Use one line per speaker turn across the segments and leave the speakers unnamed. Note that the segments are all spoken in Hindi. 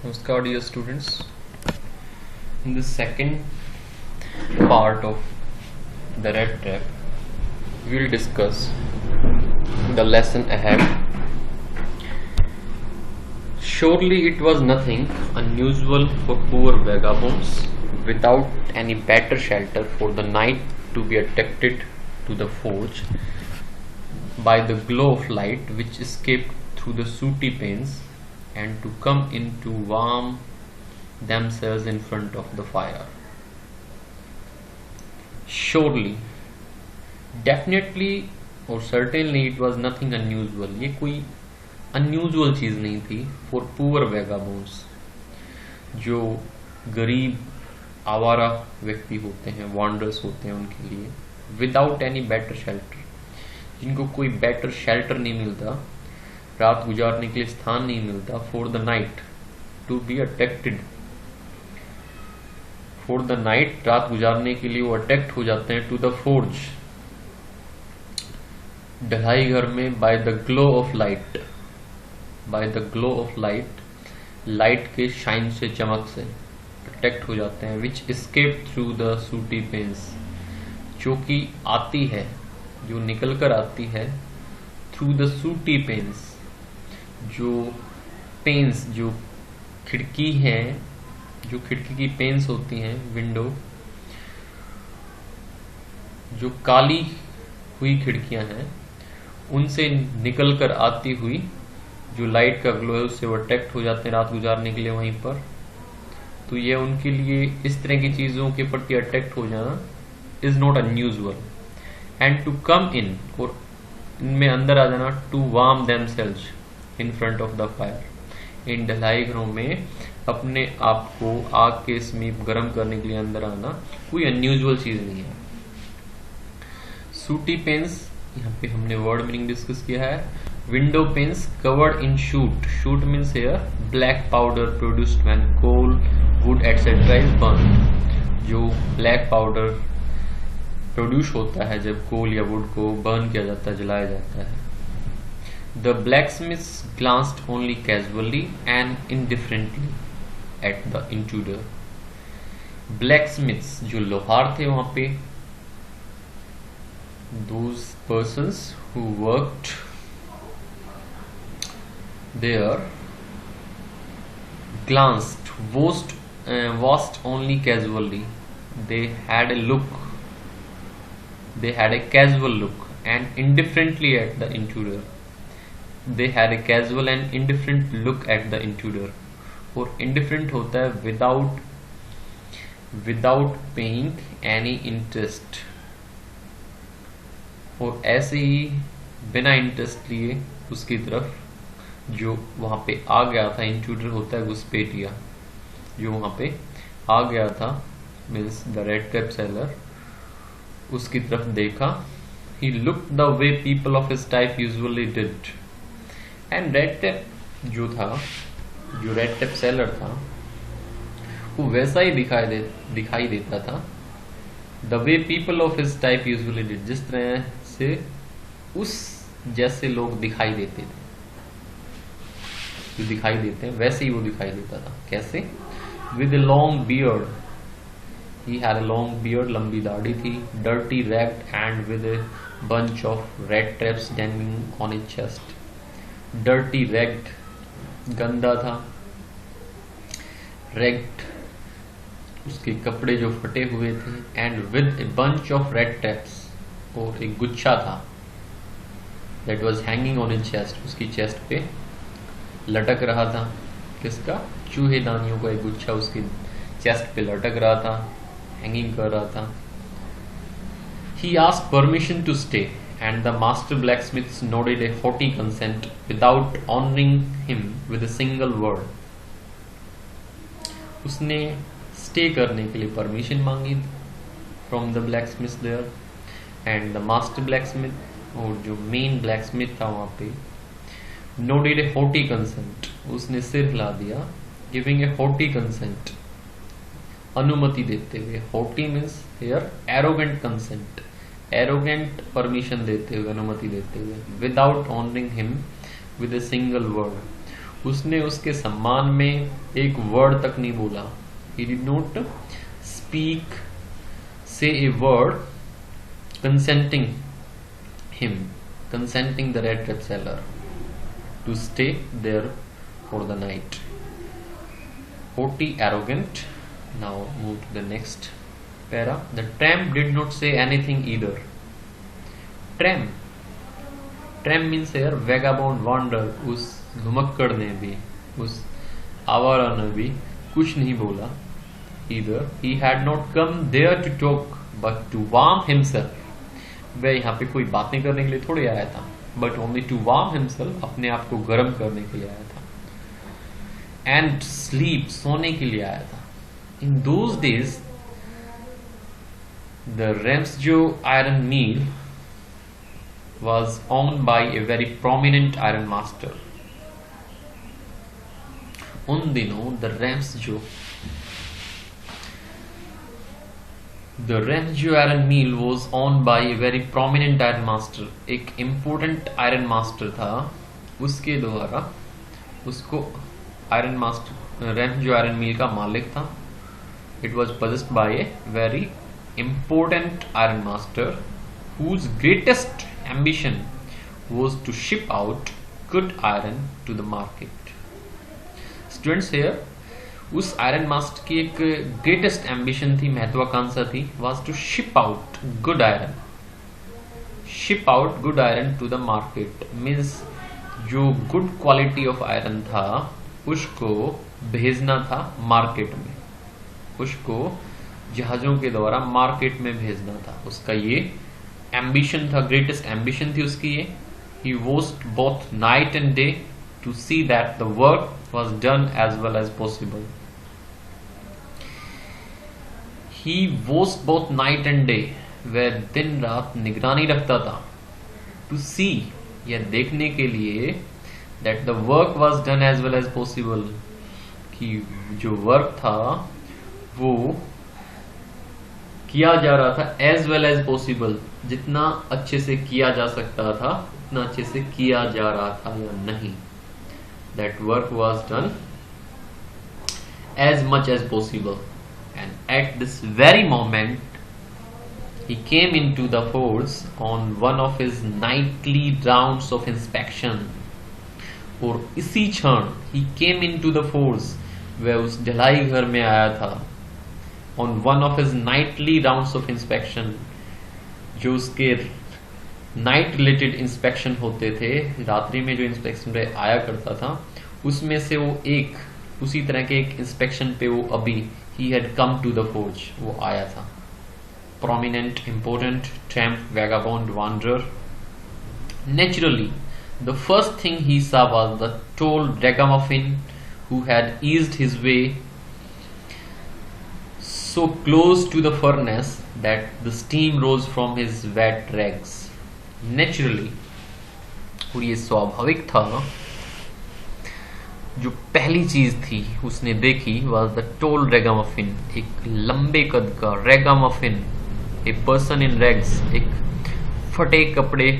Namaskar dear students. In the second part of the red trap, we will discuss the lesson ahead. Surely it was nothing unusual for poor vagabonds without any better shelter for the night to be attracted to the forge by the glow of light which escaped through the sooty panes and to come in to warm themselves in front of the fire. Surely, definitely और certainly it was nothing unusual. ये कोई unusual चीज़ नहीं थी for poor vagabonds, जो गरीब आवारा व्यक्ति होते हैं, wanderers होते हैं, उनके लिए without any better shelter, जिनको कोई better shelter नहीं मिलता, रात गुजारने के लिए स्थान नहीं मिलता, for the night to be attracted, for the night रात गुजारने के लिए वो अट्रैक्ट हो जाते हैं टू द फोर्ज, ढलाई घर में, by the glow of light, by the glow of light, light के शाइन से, चमक से अट्रैक्ट हो जाते हैं, which escape through the sooty panes, जो कि आती है, जो निकल कर आती है थ्रू द सूटी पेन्स, जो पेन्स, जो खिड़की हैं, जो खिड़की की पेन्स होती हैं, विंडो, जो काली हुई खिड़कियां हैं, उनसे निकल कर आती हुई जो लाइट का ग्लो है उससे वो अट्रैक्ट हो जाते हैं रात गुजारने के लिए वहीं पर। तो ये उनके लिए इस तरह की चीजों के प्रति अट्रैक्ट हो जाना is not unusual. And to come in, और इनमें अंदर आ जाना, to warm themselves in front of the fire, इन ढलाई घरों में अपने आप को आग के समीप गर्म करने के लिए अंदर आना कोई अनयूजुअल चीज नहीं है। सूटी पेन्स, यहाँ पे हमने वर्ड मीनिंग डिस्कस किया है। Window panes covered in soot, soot means here black powder produced when coal wood etcetera is burn, जो ब्लैक पाउडर प्रोड्यूस होता है जब कोल या वुड को बर्न किया जाता है, जलाया जाता है। The blacksmiths glanced only casually and indifferently at the intruder. Blacksmiths, जो लोहार थे वहां पे, those persons who worked there, glanced, watched only casually. They had a look, they had a casual look and indifferently at the intruder. They had a casual and indifferent look at the intruder. और indifferent होता है without paying any interest, और ऐसे ही बिना इंटरेस्ट लिए उसकी तरफ जो वहां पे आ गया था, इंट्रूडर होता है घुसपैठिया, जो वहां पे आ गया था, means the red trap seller, उसकी तरफ देखा। He looked the way people of his type usually did. And red tape जो था, जो रेड टेप सेलर था, वो वैसा ही दिखाई देता था, the way people of his type usually did, जिस तरह से उस जैसे लोग दिखाई देते थे, जो दिखाई देते हैं वैसे ही वो दिखाई देता था। कैसे? With a long beard, he had a long beard, लंबी दाढ़ी थी, dirty ragged and with a bunch of red traps hanging on his chest, dirty ragged, गंदा था, रैग्ड उसके कपड़े जो फटे हुए थे, and with a bunch of red taps, और एक गुच्छा था, that was hanging on his chest, उसकी चेस्ट पे लटक रहा था। किसका? चूहेदानियों का एक गुच्छा उसकी चेस्ट पे लटक रहा था, हैंगिंग कर रहा था। He asked permission to stay and the master blacksmith nodded a haughty consent without honoring him with a single word. उसने स्टे करने के लिए परमिशन मांगी from the blacksmith there, and the master blacksmith, और जो मेन ब्लैकस्मिथ था वहां पे, nodded a haughty consent, उसने सिर हिला दिया, giving a haughty consent, अनुमति देते हुए। haughty means here arrogant consent, arrogant permission देते हुए, अनुमति देते हुए, without honouring him with a single word, उसने उसके सम्मान में एक वर्ड तक नहीं बोला. He did not say a word consenting the red trap seller to stay there for the night. Haughty, arrogant. Now move to the next para. The tramp did not say anything either. Tramp means here vagabond, wanderer. उस घुमक्कड़ ने भी, उस आवारा ने भी कुछ नहीं बोला. Either he had not come there to talk but to warm himself. वह यहाँ पे कोई बातें करने के लिए थोड़ी आया था, but only to warm himself, अपने आप को गर्म करने के लिए आया था. And sleep, सोने के लिए आया था. In those days, the Ramsjo iron mill was owned by a very prominent iron master. उन दिनों the Ramsjo iron mill was owned by a very prominent iron master. एक important iron master था, उसके द्वारा उसको Ramsjo iron mill का मालिक था. It was possessed by a very important iron master whose greatest ambition was to ship out good iron to the market. Students, here उस आयरन मास्टर की एक ग्रेटेस्ट एम्बिशन थी, महत्वाकांक्षा थी, was to ship out good iron to the market. Means जो गुड क्वालिटी ऑफ आयरन था उसको भेजना था मार्केट में, उसको जहाजों के द्वारा मार्केट में भेजना था. उसका ये एम्बिशन था, ग्रेटेस्ट एम्बिशन थी उसकी ये. He worked both night and day to see that the work was done as well as possible. He worked both night and day. वह दिन रात निगरानी रखता था. To see, यह देखने के लिए that the work was done as well as possible, कि जो वर्क था वो किया जा रहा था as well as possible, जितना अच्छे से किया जा सकता था उतना अच्छे से किया जा रहा था या नहीं. That work was done as much as possible. And at this very moment he came into the force on one of his nightly rounds of inspection. और इसी क्षण he came into the force, वह उस ढलाई घर में आया था. On one of his nightly rounds of inspection, जो उसके नाइट रिलेटेड इंस्पेक्शन होते थे, रात्रि में जो इंस्पेक्शन पे आया करता था, उसमें से वो एक उसी तरह के एक इंस्पेक्शन पे वो अभी he had come to the forge, वो आया था. Prominent, important, tramp, vagabond, wanderer. Naturally, the first thing he saw was the tall ragamuffin who had eased his way so close to the furnace that the steam rose from his wet rags. Naturally, और ये स्वाभाविक था, जो पहली चीज थी उसने देखी was the tall ragamuffin, एक लंबे कद का ragamuffin, a person in rags, एक फटे कपड़े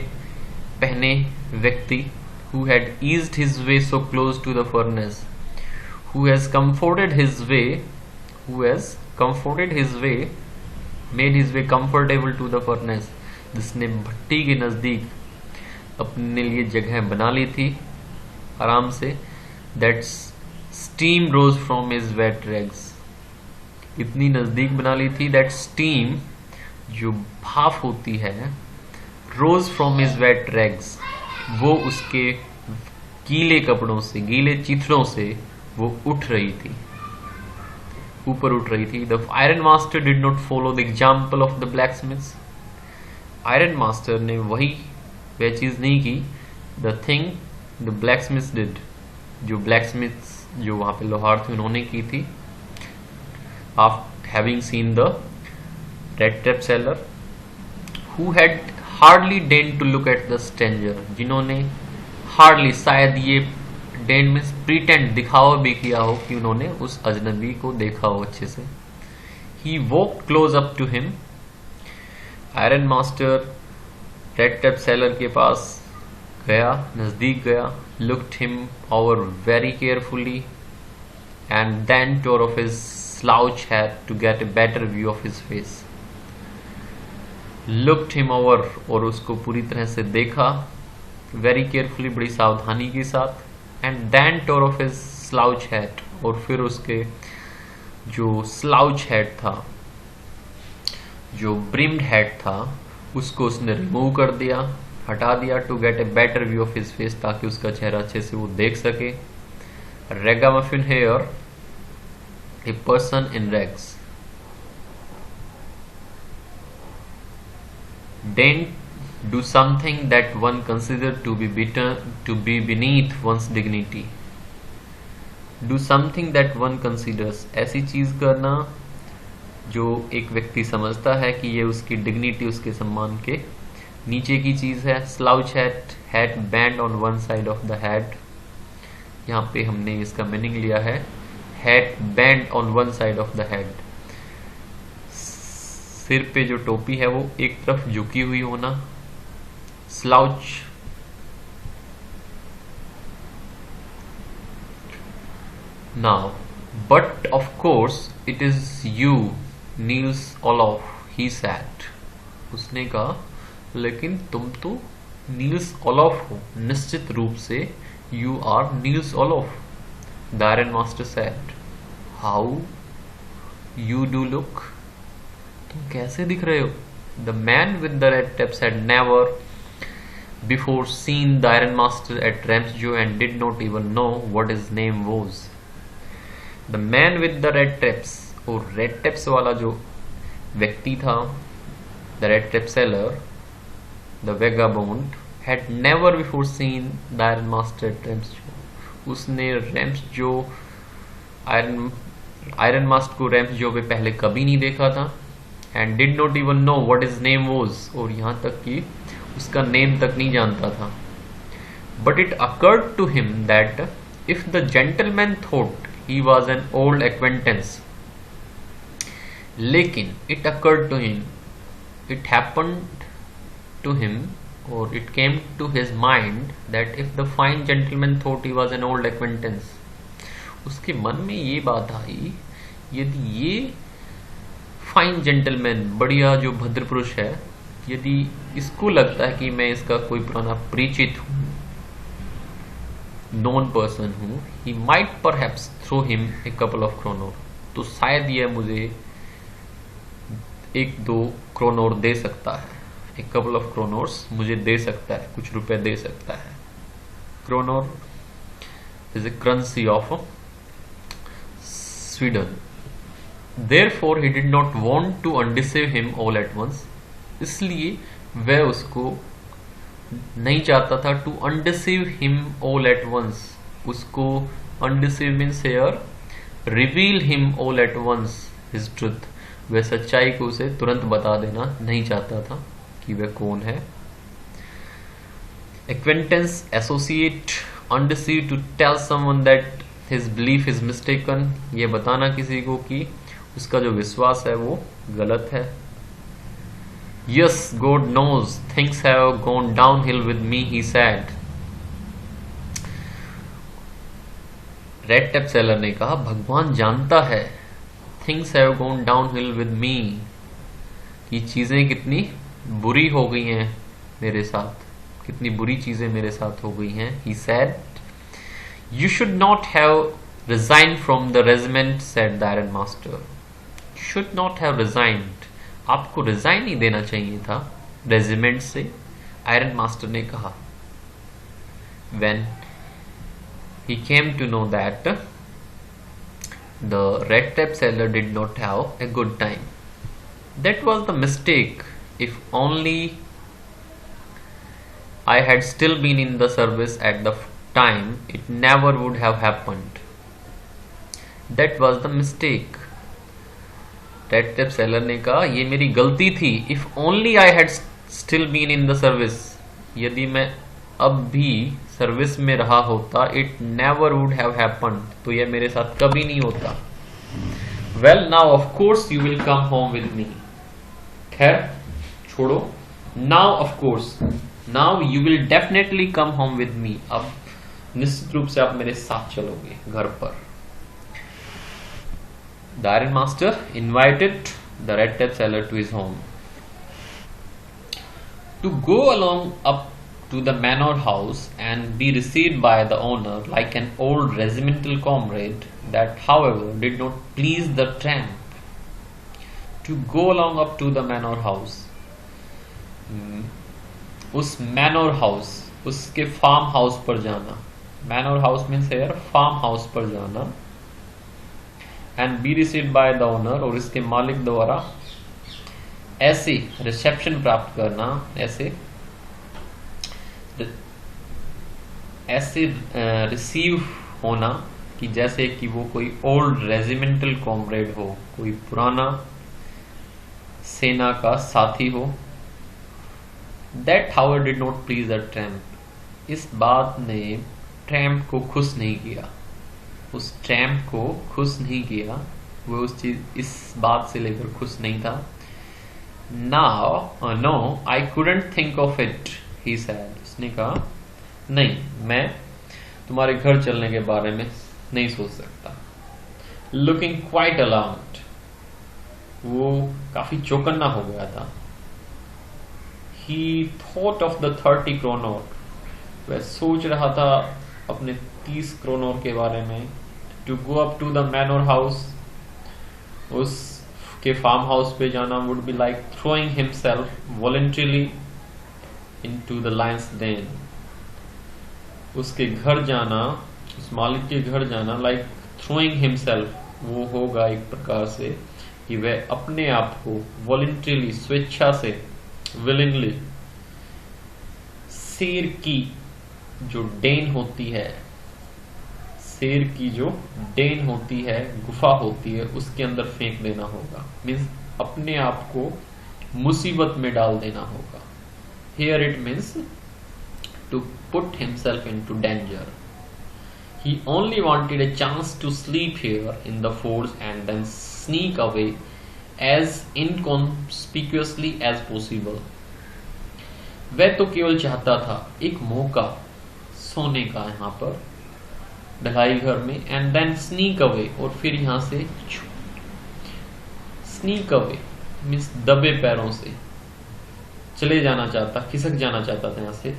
पहने व्यक्ति, who had eased his way so close to the furnace, who has comforted his way, made his way comfortable to the furnace, जिसने भट्टी के नजदीक अपने लिए जगह बना ली थी आराम से. That steam rose from his wet rags, इतनी नजदीक बना ली थी. That steam, जो भाप होती है, rose from his wet rags, वो उसके गीले कपड़ों से, गीले चिथड़ों से वो उठ रही थी, ऊपर उठ रही थी. The iron master did not follow the example of the blacksmiths. Iron master ने वह चीज नहीं की, the thing the blacksmiths did, जो ब्लैकस्मिथ्स जो वहां पे लोहार थे उन्होंने की थी. After having seen the red trap seller who had hardly deigned to look at the stranger, जिन्होंने hardly, शायद ये deigned means pretend, दिखावा भी किया हो कि उन्होंने उस अजनबी को देखा हो अच्छे से. He walked close up to him. Iron master red trap seller के पास गया, नजदीक गया. looked him over very carefully, and then tore off his slouch hat to get a better view of his face. Looked him over, और उसको पूरी तरह से देखा, very carefully, बड़ी सावधानी के साथ, and then tore off his slouch hat, और फिर उसके जो slouch hat था, जो brimmed hat था, उसको उसने रिमूव कर दिया, हटा दिया, to get a better view of his face, ताकि उसका चेहरा अच्छे से वो देख सके. Ragamuffin here, a person in rags. डेंट do something that one consider to be beneath one's dignity. Do something that one considers, ऐसी चीज करना जो एक व्यक्ति समझता है कि ये उसकी डिग्निटी, उसके सम्मान के नीचे की चीज है. Slouch hat, hat band on one side of the head. यहाँ पे हमने इसका मीनिंग लिया है hat band on one side of the head. सिर पे जो टोपी है वो एक तरफ झुकी हुई होना. Slouch, now but of course it is you Niels Olaf, he sad. उसने कहा लेकिन तुम तो नील्स ओलोफ हो, निश्चित रूप से you are Nils Olof. The iron master said, how you do look, तुम कैसे दिख रहे हो. The man with the rat traps had never before seen the Iron Master at Ramsjo and did not even know what his name was. The man with the red tips, और रेड टिप्स वाला जो व्यक्ति था, the red tip seller, the vagabond, had never before seen the Iron Master at Ramsjo. उसने Ramsjo आयरन मास्टर को Ramsjo पे पहले कभी नहीं देखा था. and did not even know what his name was, और यहाँ तक कि उसका नेम तक नहीं जानता था. But it occurred to him that if the gentleman thought he was an old acquaintance, लेकिन it occurred to him, it happened to him, or it came to his mind that if the fine gentleman thought he was an old acquaintance, उसके मन में ये बात आई, यदि ये फाइन जेंटलमैन, बढ़िया जो भद्र पुरुष है, यदि इसको लगता है कि मैं इसका कोई पुराना परिचित हूं, नॉन पर्सन हूं, he might perhaps throw him a couple of kronor, तो शायद यह मुझे 1-2 क्रोनोर दे सकता है. एक कपल ऑफ क्रोनोर्स मुझे दे सकता है, कुछ रुपए दे सकता है. Kronor is a currency of Sweden. Therefore he did not want to undeceive him all at once, इसलिए वह उसको नहीं चाहता था to undeceive him all at once, उसको undeceive means here reveal him all at once his truth, वह सच्चाई को उसे तुरंत बता देना नहीं चाहता था कि वह कौन है. Acquaintance, associate, undeceive, to tell someone that his belief is mistaken, ये बताना किसी को कि उसका जो विश्वास है वो गलत है. Yes, God knows things have gone downhill with me, he said. Red trap seller ने कहा, भगवान जानता है, things have gone downhill with me, कि चीजें कितनी बुरी हो गई हैं मेरे साथ, कितनी बुरी चीजें मेरे साथ हो गई हैं. He said, you should not have resigned from the regiment, said the Iron Master. Should not have resigned, आपको रिजाइन नहीं देना चाहिए था रेजिमेंट से, आयरन मास्टर ने कहा. When he came to know that the red tape seller did not have a good time, that was the mistake. If only I had still been in the service at the time, it never would have happened. That was the mistake. Rat trap seller ने कहा, ये मेरी गलती थी. If only I had still been in the service, यदि मैं अब भी सर्विस में रहा होता, it never would have happened, तो यह मेरे साथ कभी नहीं होता. Well now of course you will come home with me. खैर छोड़ो, now of course, now you will definitely come home with me. अब निश्चित रूप से आप मेरे साथ चलोगे घर पर। The iron master invited the red tape seller to his home to go along up to the manor house and be received by the owner like an old regimental comrade. That however did not please the tramp. To go along up to the manor house, उस मैनोर हाउस, उसके फार्म हाउस पर जाना। Manor house means here farm house पर जाना। And be received by the owner, और इसके मालिक द्वारा ऐसे रिसेप्शन प्राप्त करना, ऐसे रिसीव होना कि जैसे कि वो कोई ओल्ड रेजिमेंटल कॉमरेड हो, कोई पुराना सेना का साथी हो। That however did not please the tramp, इस बात ने ट्रैम्प को खुश नहीं किया, उस ट्रैम्प को खुश नहीं किया, वो उस चीज इस बात से लेकर खुश नहीं था। Now, no, I couldn't think of it, he said. उसने कहा नहीं, मैं तुम्हारे घर चलने के बारे में नहीं सोच सकता। Looking quite alarmed, वो काफी चौकन्ना हो गया था। He thought of the 30 kronor, वह सोच रहा था अपने 30 क्रोनोर के बारे में। To go up to the manor house, उसके फार्म हाउस पे जाना would be like throwing himself voluntarily into the lion's den, उसके घर जाना, उस मालिक के घर जाना लाइक थ्रोइंग हिमसेल्फ, वो होगा एक प्रकार से कि वह अपने आप को वॉलंटरीली, स्वेच्छा से, विलिंगली, शेर की जो डेन होती है, शेर की जो डेन होती है, गुफा होती है, उसके अंदर फेंक देना होगा। मीन्स अपने आप को मुसीबत में डाल देना होगा। Here it means to put himself into danger. He only wanted a chance to sleep here in the forge and then sneak away as inconspicuously as possible. वह तो केवल चाहता था एक मौका सोने का यहाँ पर ढलाई घर में, एंड देन स्नीक अवे, और फिर यहां से स्नीक अवे मीन्स दबे पैरों से चले जाना चाहता, खिसक जाना चाहता था यहां से,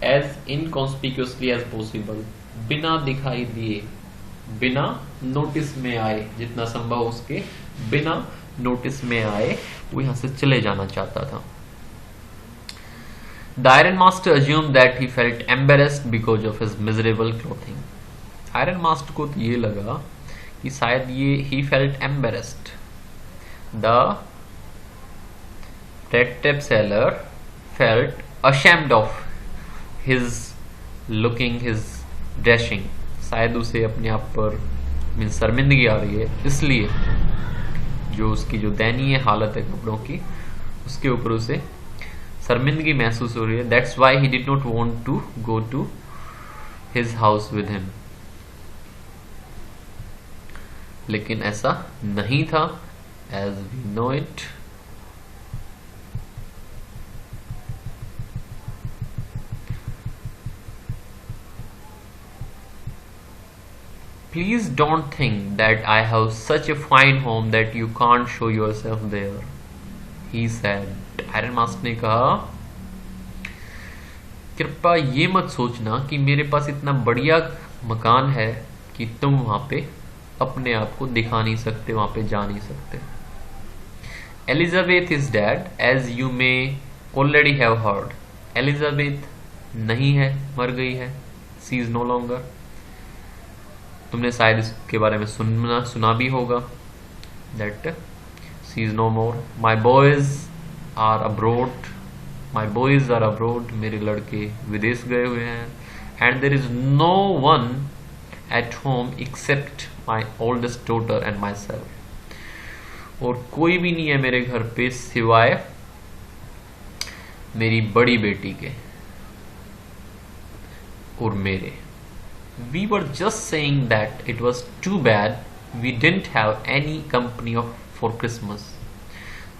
एज इनकॉन्स्पिक्यूअसली एज पॉसिबल, बिना दिखाई दिए, बिना नोटिस में आए, जितना संभव उसके बिना नोटिस में आए वो यहां से चले जाना चाहता था। The iron master assumed that he felt embarrassed because of his miserable clothing. Iron master को तो ये लगा कि शायद ये he felt embarrassed. The red tape seller felt ashamed of his looking, his dressing. शायद उसे अपने आप पर शर्मिंदगी आ रही है, इसलिए जो उसकी जो दयनीय हालत है कपड़ों की, उसके ऊपर उसे शर्मिंदगी महसूस हो रही है। That's why he did not want to go to his house with him. लेकिन ऐसा नहीं था, as we know it. Please don't think that I have such a fine home that you can't show yourself there, he said. Iron master ने कहा, कृपया ये मत सोचना कि मेरे पास इतना बढ़िया मकान है कि तुम वहां पे अपने आप को दिखा नहीं सकते, वहां पे जा नहीं सकते। Elizabeth is dead as you may already have heard. Elizabeth नहीं है, मर गई है। सी इज नो लॉन्गर, तुमने शायद इसके बारे में सुना भी होगा। That she is no more. My boys are abroad, my boys are abroad, मेरे लड़के विदेश गए हुए हैं। And there is no one at home except my oldest daughter and myself. और कोई भी नहीं है मेरे घर पे सिवाय मेरी बड़ी बेटी के और मेरे। We were just saying that it was too bad we didn't have any company for Christmas.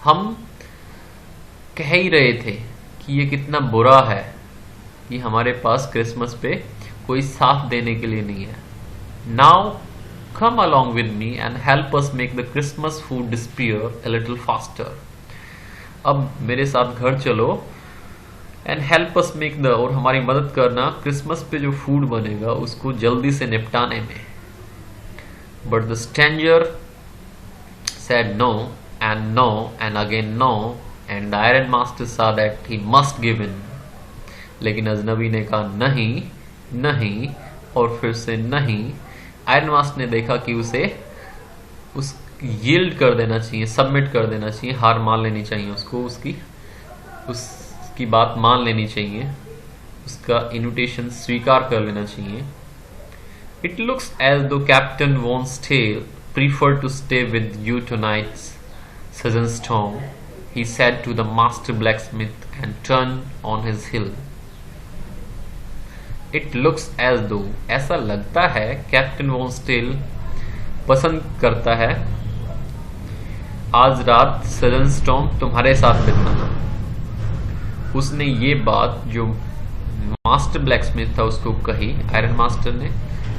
हम कह ही रहे थे कि ये कितना बुरा है कि हमारे पास क्रिसमस पे कोई साथ देने के लिए नहीं है। Now come along with me and help us make the Christmas food disappear a little faster. अब मेरे साथ घर चलो and help us make the, और हमारी मदद करना क्रिसमस पे जो फूड बनेगा उसको जल्दी से निपटाने में। But the stranger said no and again no, and the iron master saw that he must give in. लेकिन अजनबी ने कहा नहीं नहीं और फिर से नहीं। आयरन मास्टर ने देखा कि उसे उस यील्ड कर देना चाहिए, सबमिट कर देना चाहिए, हार मान लेनी चाहिए उसको, उसकी बात मान लेनी चाहिए, उसका इन्विटेशन स्वीकार कर लेना चाहिए। It looks as though captain von Stahle prefer to stay with you tonight, Sergeant Storm, he said to the master blacksmith and turned on his heel. It looks as though, ऐसा लगता है कैप्टन वॉन स्टेल पसंद करता है आज रात सर्जन स्टॉर्म तुम्हारे साथ बिताना। उसने ये बात जो मास्टर ब्लैकस्मिथ था उसको कही आयरन मास्टर ने,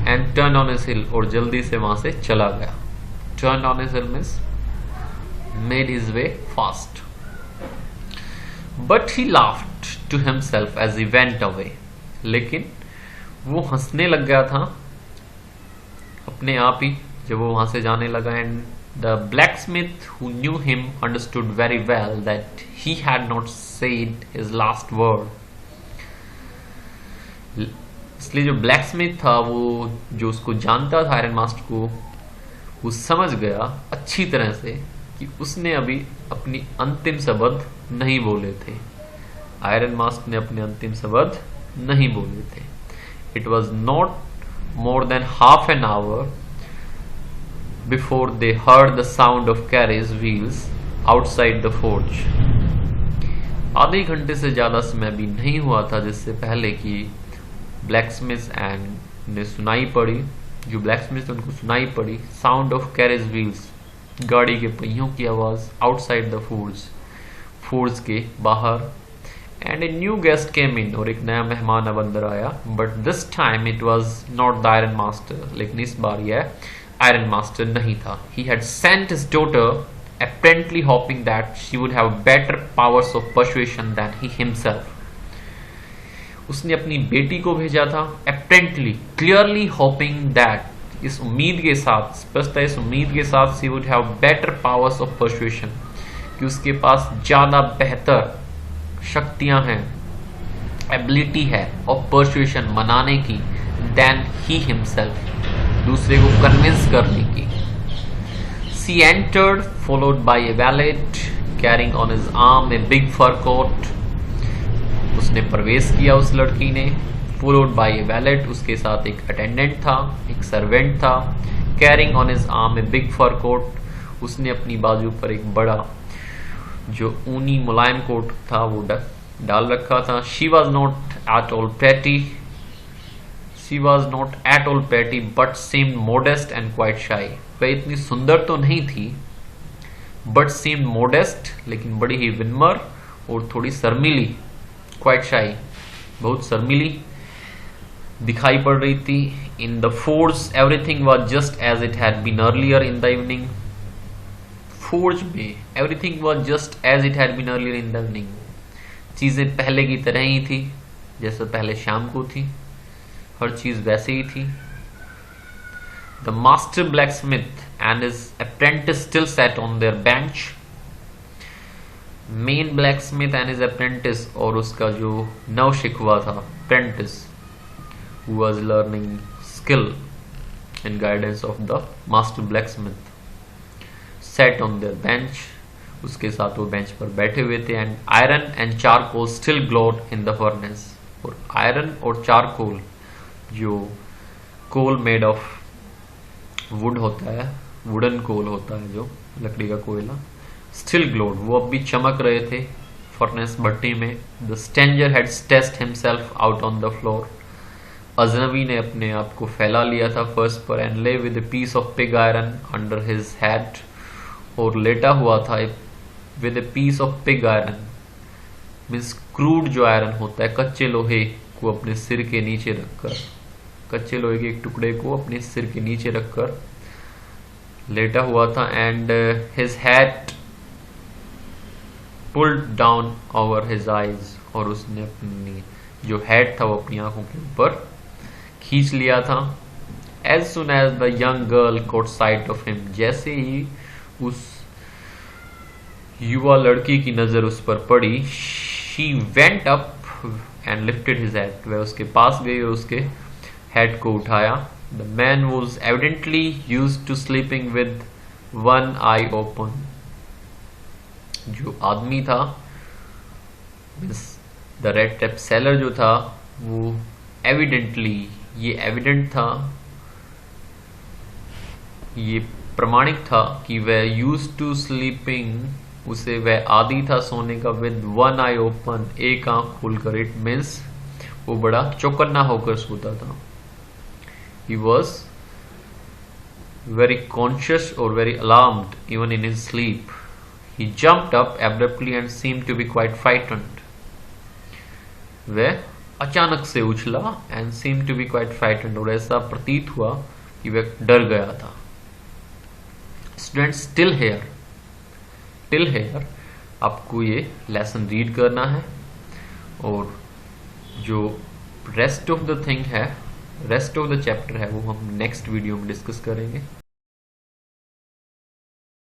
and turn on his heel, और जल्दी से वहां से चला गया। Turn on his heel means made his way fast. But he laughed to himself as he went away, लेकिन वो हंसने लग गया था अपने आप ही जब वो वहां से जाने लगा। And the blacksmith who knew him understood very well that he had not said his last word. इसलिए जो ब्लैकस्मिथ था वो जो उसको जानता था आयरन मास्टर को, वो समझ गया अच्छी तरह से कि उसने अभी अपनी अंतिम शब्द नहीं बोले थे। आयरन मास्टर ने अपने अंतिम शब्द नहीं बोले थे। It was not more than half an hour before they heard the sound of carriage wheels outside the forge. आधे घंटे से ज्यादा समय भी नहीं हुआ था जिससे पहले कि ब्लैकस्मिथ एंड ने सुनाई पड़ी, जो ब्लैकस्मिथ उनको सुनाई पड़ी साउंड ऑफ कैरेज व्हील्स, गाड़ी के पहियों की आवाज आउटसाइड द फोर्ज के बाहर। एंड ए न्यू गेस्ट केम इन, और एक नया मेहमान अब अंदर आया। But this time it was not the iron master, लेकिन इस बार यह आयरन मास्टर नहीं था। He had sent his daughter apparently hoping that she would have better powers of persuasion than he himself. उसने अपनी बेटी को भेजा था apparently, clearly hoping that, इस उम्मीद के साथ, स्पष्ट इस उम्मीद के साथ she would have better powers of persuasion, कि उसके पास ज्यादा बेहतर शक्तियां हैं, एबिलिटी है of persuasion, मनाने की, than he himself, दूसरे को कन्विंस करने की। She entered, followed by a valet carrying on his arm a big fur coat. उसने प्रवेश किया उस लड़की ने, followed by a valet, उसके साथ एक अटेंडेंट था, एक सर्वेंट था, carrying on his arm a big fur coat, उसने अपनी बाजू पर एक बड़ा जो ऊनी मुलायम कोट था वो डाल रखा था। She was not at all pretty. She was not at all pretty, but seemed modest and quite shy. वह इतनी सुंदर तो नहीं थी, but seemed modest, लेकिन बड़ी ही विनम्र और थोड़ी शर्मीली, quite shy, बहुत शर्मीली दिखाई पड़ रही थी। In the forge, everything was just as it had been earlier in the evening. Forge में everything was just as it had been earlier in the evening. चीजें पहले की तरह ही थी, जैसे पहले शाम को थी, हर चीज वैसे ही थी। The master blacksmith and his apprentice still sat on their bench. Main blacksmith and his apprentice, और उसका जो नव शिकवा था apprentice, who was learning skill and guidance of the master blacksmith, sat on their bench. उसके साथ वो बेंच पर बैठे हुए थे। And iron and charcoal still glowed in the furnace. और आयरन और चारकोल, जो कोल मेड ऑफ वुड होता है, वुडन कोल होता है जो लकड़ी का कोयला, स्टिल ग्लोड, वो अब भी चमक रहे थे फर्नेस भट्टी में। The stranger had stressed himself out on the floor. अजनबी ने अपने आप को फैला लिया था फर्श पर। And lay with a piece of pig iron under his head, और लेटा हुआ था with a piece of pig iron, means crude जो आयरन होता है, कच्चे लोहे को अपने सिर के नीचे रखकर कच्चे लोहे के एक टुकड़े को अपने सिर के नीचे रखकर लेटा हुआ था and his hat pulled down over his eyes, और उसने अपनी जो हैट था वो अपनी आंखों के ऊपर खींच लिया था। As soon as the young girl caught sight of him, जैसे ही उस युवा लड़की की नजर उस पर पड़ी, she went up and lifted his head, वह उसके पास गई और उसके हेड को उठाया। The man was evidently used to sleeping with one eye open, जो आदमी था द रेड टेप सेलर जो था वो एविडेंटली, ये एविडेंट था, ये प्रमाणिक था कि वह यूज टू स्लीपिंग, उसे वह आदि था सोने का, विद वन आई ओपन, एक आंख खोलकर। इट मीन्स वो बड़ा चौकन्ना होकर सोता था। ही वॉज वेरी कॉन्शियस और very alarmed even in his sleep. He jumped up abruptly and seemed to be quite frightened, वह अचानक से उछला and seemed to be quite frightened, और ऐसा प्रतीत हुआ कि वह डर गया था। स्टूडेंट्स, टिल हेयर आपको ये लेसन रीड करना है, और जो रेस्ट ऑफ द थिंग है, रेस्ट ऑफ द चैप्टर है, वो हम नेक्स्ट वीडियो में डिस्कस करेंगे।